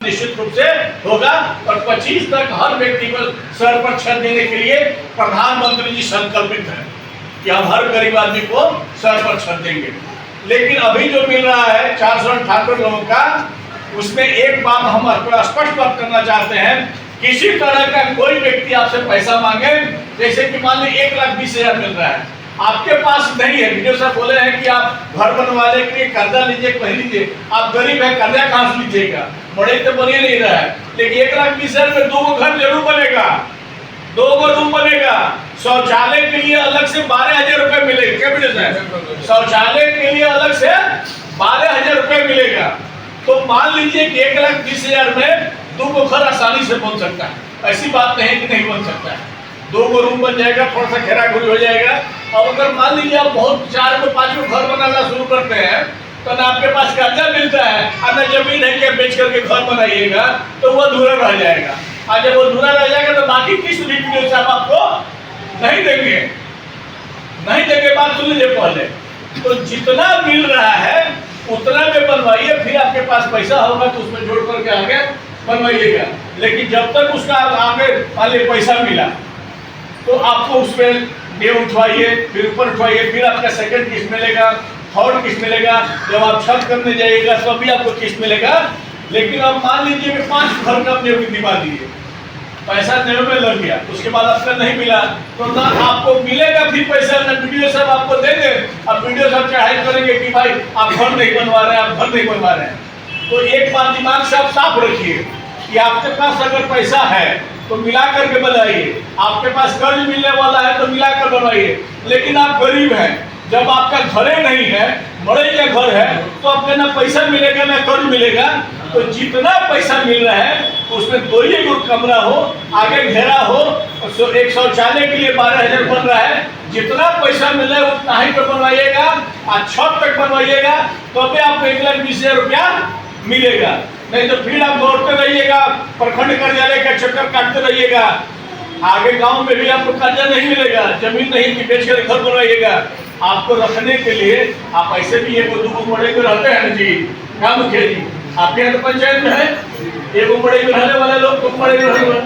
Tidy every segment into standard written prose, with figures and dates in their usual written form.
निश्चित रूप से होगा और 25 तक हर व्यक्ति को सर पर छत देने के लिए प्रधानमंत्री जी संकल्पित है कि हम हर गरीब आदमी को सर पर छत देंगे। लेकिन अभी जो मिल रहा है 498 लोगों का, उसमें एक बात हम स्पष्ट बात करना चाहते हैं, किसी तरह का कोई व्यक्ति आपसे पैसा मांगे, जैसे कि मान लीजिए 1,20,000 मिल रहा है, आपके पास नहीं है। वीडियो साहब बोले हैं कि आप घर बनवाने के लिए कर्जा लीजिए, कहीं लीजिए, आप गरीब है, कर्जा कहाँ से लीजिएगा, बड़े तो बन ही नहीं रहा है। लेकिन 1,20,000 में 2 घर जरूर बनेगा, 2 रूम बनेगा, शौचालय के लिए अलग से 12,000 रुपए मिलेगा। क्या वीडियो साहब, शौचालय के लिए अलग से 12,000 रुपए मिलेगा। तो मान लीजिए कि 1,20,000 में 2 घर आसानी से बन सकता है। ऐसी बात नहीं कि नहीं बन सकता है, 2 रूम बन जाएगा, थोड़ा सा घेरा घुरी हो जाएगा। और अगर मान लीजिए आप बहुत 4-5 घर बनाना शुरू करते हैं तो ना आपके पास कर्जा मिलता है और ना जमीन है कि बेच करके घर बनाइएगा, तो वो अधूरा रह जाएगा। और जब वो अधूरा रह जाएगा तो बाकी किस्त भी वीडियो साहब आपको नहीं देंगे, नहीं देंगे। बात सुन लीजिए पहले, तो जितना मिल रहा है उतना में बनवाइए, फिर आपके पास पैसा होगा तो उसमें जोड़ करके आगे बनवाइएगा। लेकिन जब तक उसका आगे वाले पैसा मिला तो आपको उसमें ये उठवाइए, फिर ऊपर उठवाइए, फिर आपका सेकंड किस्त मिलेगा, थर्ड किस्त मिलेगा। जब आप छत करने जाइएगा तब भी आपको किस्त मिलेगा। लेकिन अब मान लीजिए कि 5 घर का अपने दिवा दिए, पैसा देने में लग गया, उसके बाद आपका नहीं मिला, तो ना आपको मिलेगा फिर पैसा, ना वीडियो साहब आपको देंगे। अब वीडियो साहब चढ़ाई करेंगे कि भाई आप घर नहीं बनवा रहे हैं, आप घर नहीं बनवा रहे हैं। तो एक बात दिमाग से आप साफ रखिए कि आपके पास अगर पैसा है तो मिला करके बनाइए, आपके पास कर्ज मिलने वाला है तो मिलाकर बनवाइए। लेकिन आप गरीब हैं, जब आपका घरे नहीं है, बड़े का घर है, तो आपको ना पैसा मिलेगा ना कर्ज मिलेगा। तो जितना पैसा मिल रहा है उसमें 2 कमरा हो, आगे घेरा हो, एक शौचालय के लिए 12,000 बन रहा है। जितना पैसा मिल रहा है उतना ही तो बनवाइएगा और छत तक बनवाइएगा, तो भी आपको 1,20,000 रुपया मिलेगा। नहीं तो फिर आप दौड़ते रहिएगा, प्रखंड कार्यालय का चक्कर काटते रहिएगा, आगे गांव में भी आपको कर्जा नहीं मिलेगा, जमीन नहीं कि बेच कर घर बनवाइएगा। आपको रखने के लिए आप ऐसे भी 1-2 मड़ई में रहते हैं जी, क्या मुखिया जी, आपके यहाँ तो पंचायत में है 1 मड़ई में रहने वाले लोग 2 मड़ई में रहने वाले,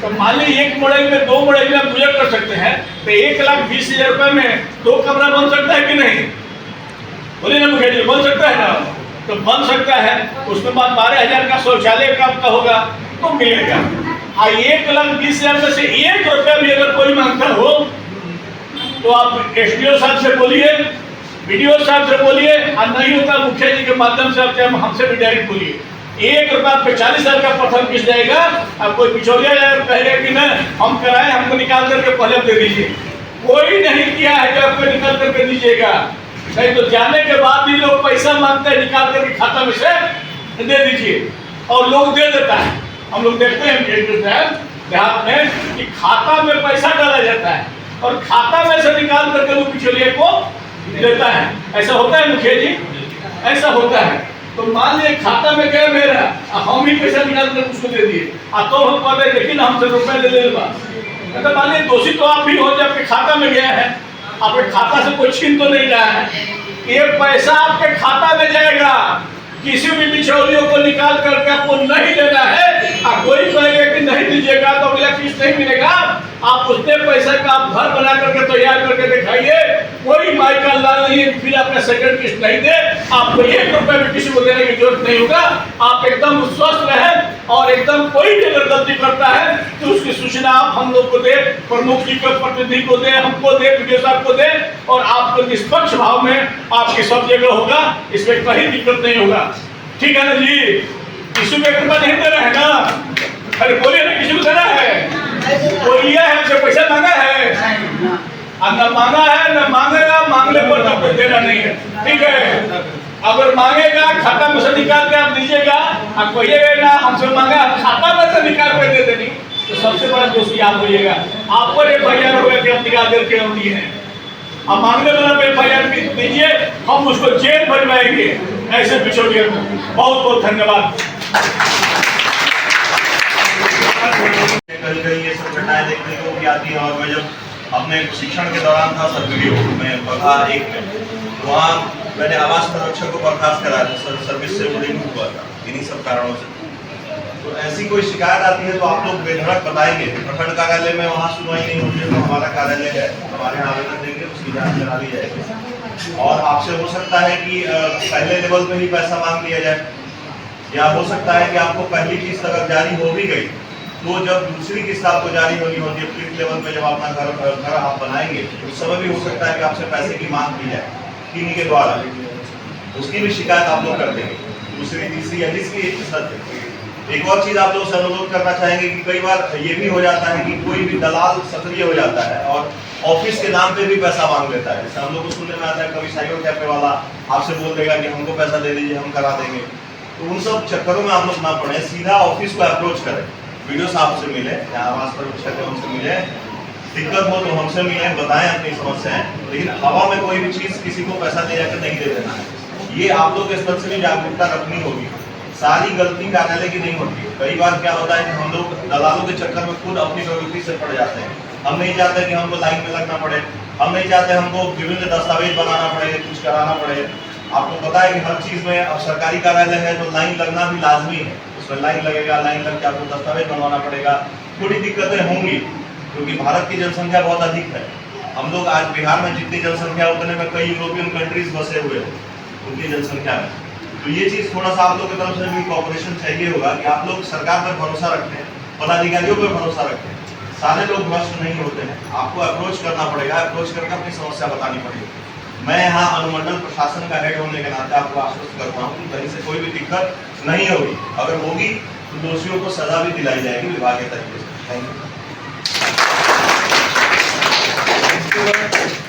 तो मान लीजिए 1 मड़ई में 2 मड़ई में आप गुजर कर सकते हैं, तो 1,20,000 रुपए में 2 कमरा बन सकता है कि नहीं? बोलिए ना मुखिया जी, बन सकता है ना? तो बन सकता है। उसके बाद 12,000 का शौचालय का आपका होगा तो मिलेगा। 1,20,000 में से 1 रुपया भी अगर कोई मांगता हो तो आप एसडीओ साहब से बोलिए, वीडियो साहब से बोलिए, और नहीं होता मुखिया जी के माध्यम से आप हमसे भी डायरेक्ट बोलिए। 1 रुपया आपको 40,000 का प्रथम किस्त जाएगा। अब कोई बिचौलिया कहेगा कि ना हम कराए, हमको निकाल करके पहले दे दीजिए, कोई नहीं किया है कि आपको निकाल करके दीजिएगा। नहीं तो जाने के बाद भी लोग पैसा मांगते हैं, निकाल करके खाता में से दे दीजिए, और लोग दे देता है। हम लोग देखते हैं देहात में कि खाता में पैसा डाला जाता है और खाता में से निकाल करके लोग बिचौलिए को देता है। ऐसा होता है मुखिया जी, ऐसा होता है। तो मान लीजिए खाता में गया मेरा, हम ही पैसा निकाल कर उसको दे दिए, तो हम कह रहे लेकिन हमसे रुपए ले ले। तो मान लीजिए दोषी तो आप भी हो, जब आपके खाता में गया है, आपके खाता से कोई छीन तो नहीं रहा है, ये पैसा आपके खाता में जाएगा। किसी भी बिचौलियों को निकाल करके आपको नहीं देना है। और कोई कहेगा कि नहीं दीजिएगा तो अगला किस्त नहीं मिलेगा, आप उतने पैसे का आप घर बना करके तैयार करके दिखाइए, कोई माई का लाल नहीं है, फिर आपका सेकंड किस्त नहीं दे, आपको 1 रुपए भी किसी को देने की जरूरत नहीं होगा। आप एकदम स्वस्थ रहे, और एकदम कोई भी अगर गलती करता है तो उसकी सूचना आप हम लोग को दे, प्रमुख जी के प्रतिनिधि को दे, हमको दे, वीडियो साहब को दे, और आपको निष्पक्ष भाव में आपकी सब जगह होगा, इसमें कहीं दिक्कत नहीं होगा। ठीक है ना जी? किसी को कृपा नहीं दे रहे हैं ना? अरे बोलिए ना, किसी को देना है? कोई लिया है, हमसे पैसा मांगा है? न मांगा है न मांगेगा, मांगने पर तो कोई देना नहीं है। ठीक है, अगर मांगेगा खाता में से निकाल के आप दीजिएगा, आप कहिएगा ना हमसे मांगा, खाता में से निकाल कर दे देनी, तो सबसे बड़ा दोषी आप होइएगा। आप पर FIR होगा कि आप निकाल करके हम दिए हैं। अब मांगने वाला पे FIR दीजिए, हम उसको जेल भरवाएंगे ऐसे बिचौलिए को। बहुत बहुत धन्यवाद। कहीं ये सब घटनाएं देखने को भी आती हैं। और मैं जब अपने शिक्षण के दौरान था सर्विलियो में बघा 1 में, वहाँ मैंने आवास संरक्षक को बर्खास्त कराया, सर्विस से रिमूव हुआ था इन्हीं सब कारणों से। ऐसी कोई शिकायत आती है तो आप लोग बेधड़क बताएंगे। प्रखंड कार्यालय में वहाँ सुनवाई नहीं होती है तो हमारा कार्यालय है, हमारे यहाँ आवेदन देंगे, उसकी जांच करा ली जाएगी। और आपसे हो सकता है कि पहले लेवल पे ही पैसा मांग लिया जाए, या हो सकता है कि आपको पहली किस्त अगर जारी हो भी गई तो जब दूसरी किस्त आपको जारी होनी होती है, फील्ड लेवल पे जब अपना घर आप बनाएंगे उस समय भी हो सकता है कि आपसे पैसे की मांग की जाए किन्हीं के द्वारा, उसकी भी शिकायत आप लोग कर देंगे, दूसरी तीसरी या जिसकी किस्त। एक और चीज आप लोग से अनुरोध करना चाहेंगे कि कई बार ये भी हो जाता है कि कोई भी दलाल सक्रिय हो जाता है और ऑफिस के नाम पे भी पैसा मांग लेता है। जैसे हम लोग को सुनने में आता है कभी साइबर कैफे वाला आपसे बोल देगा कि हमको पैसा दे दीजिए, हम करा देंगे। तो उन सब चक्करों में आप लोग ना पड़े, सीधा ऑफिस को अप्रोच करें, वीडियो साहब से मिले या आवास पर हमसे मिले, दिक्कत हो तो हमसे मिले, बताएं अपनी समस्याएं, लेकिन हवा में कोई भी चीज किसी को पैसा दे जाकर नहीं दे देना है। ये आप लोग के स्तर से भी जागरूकता रखनी होगी। सारी गलती कार्यालय की नहीं होती है। कई बार क्या होता है कि हम लोग दलालों के चक्कर में खुद अपनी प्रवृत्ति से पड़ जाते हैं। हम नहीं चाहते कि हमको लाइन में लगना पड़े, हम नहीं चाहते हमको विभिन्न दस्तावेज बनाना पड़े, कुछ कराना पड़े। आपको पता है कि हर चीज में अब सरकारी कार्यालय है तो लाइन लगना भी लाजमी है, उसमें लाइन लगेगा, लाइन लग के आपको दस्तावेज बनवाना पड़ेगा। थोड़ी दिक्कतें होंगी क्योंकि भारत की जनसंख्या बहुत अधिक है। हम लोग आज बिहार में जितनी जनसंख्या उतने में कई यूरोपियन कंट्रीज बसे हुए हैं उनकी जनसंख्या में। तो ये चीज थोड़ा सा आप लोग की तरफ से भी कॉपरेशन चाहिए होगा कि आप लोग सरकार पर भरोसा रखें, पदाधिकारियों पर भरोसा रखें। सारे लोग भ्रष्ट नहीं होते हैं, आपको अप्रोच करना पड़ेगा, अप्रोच करके अपनी समस्या बतानी पड़ेगी। मैं यहाँ अनुमंडल प्रशासन का हेड होने के नाते आपको आश्वस्त करता हूँ कि कहीं से कोई भी दिक्कत नहीं होगी। अगर होगी तो दोषियों को सजा भी दिलाई जाएगी विभाग के तरीके से। Thank you.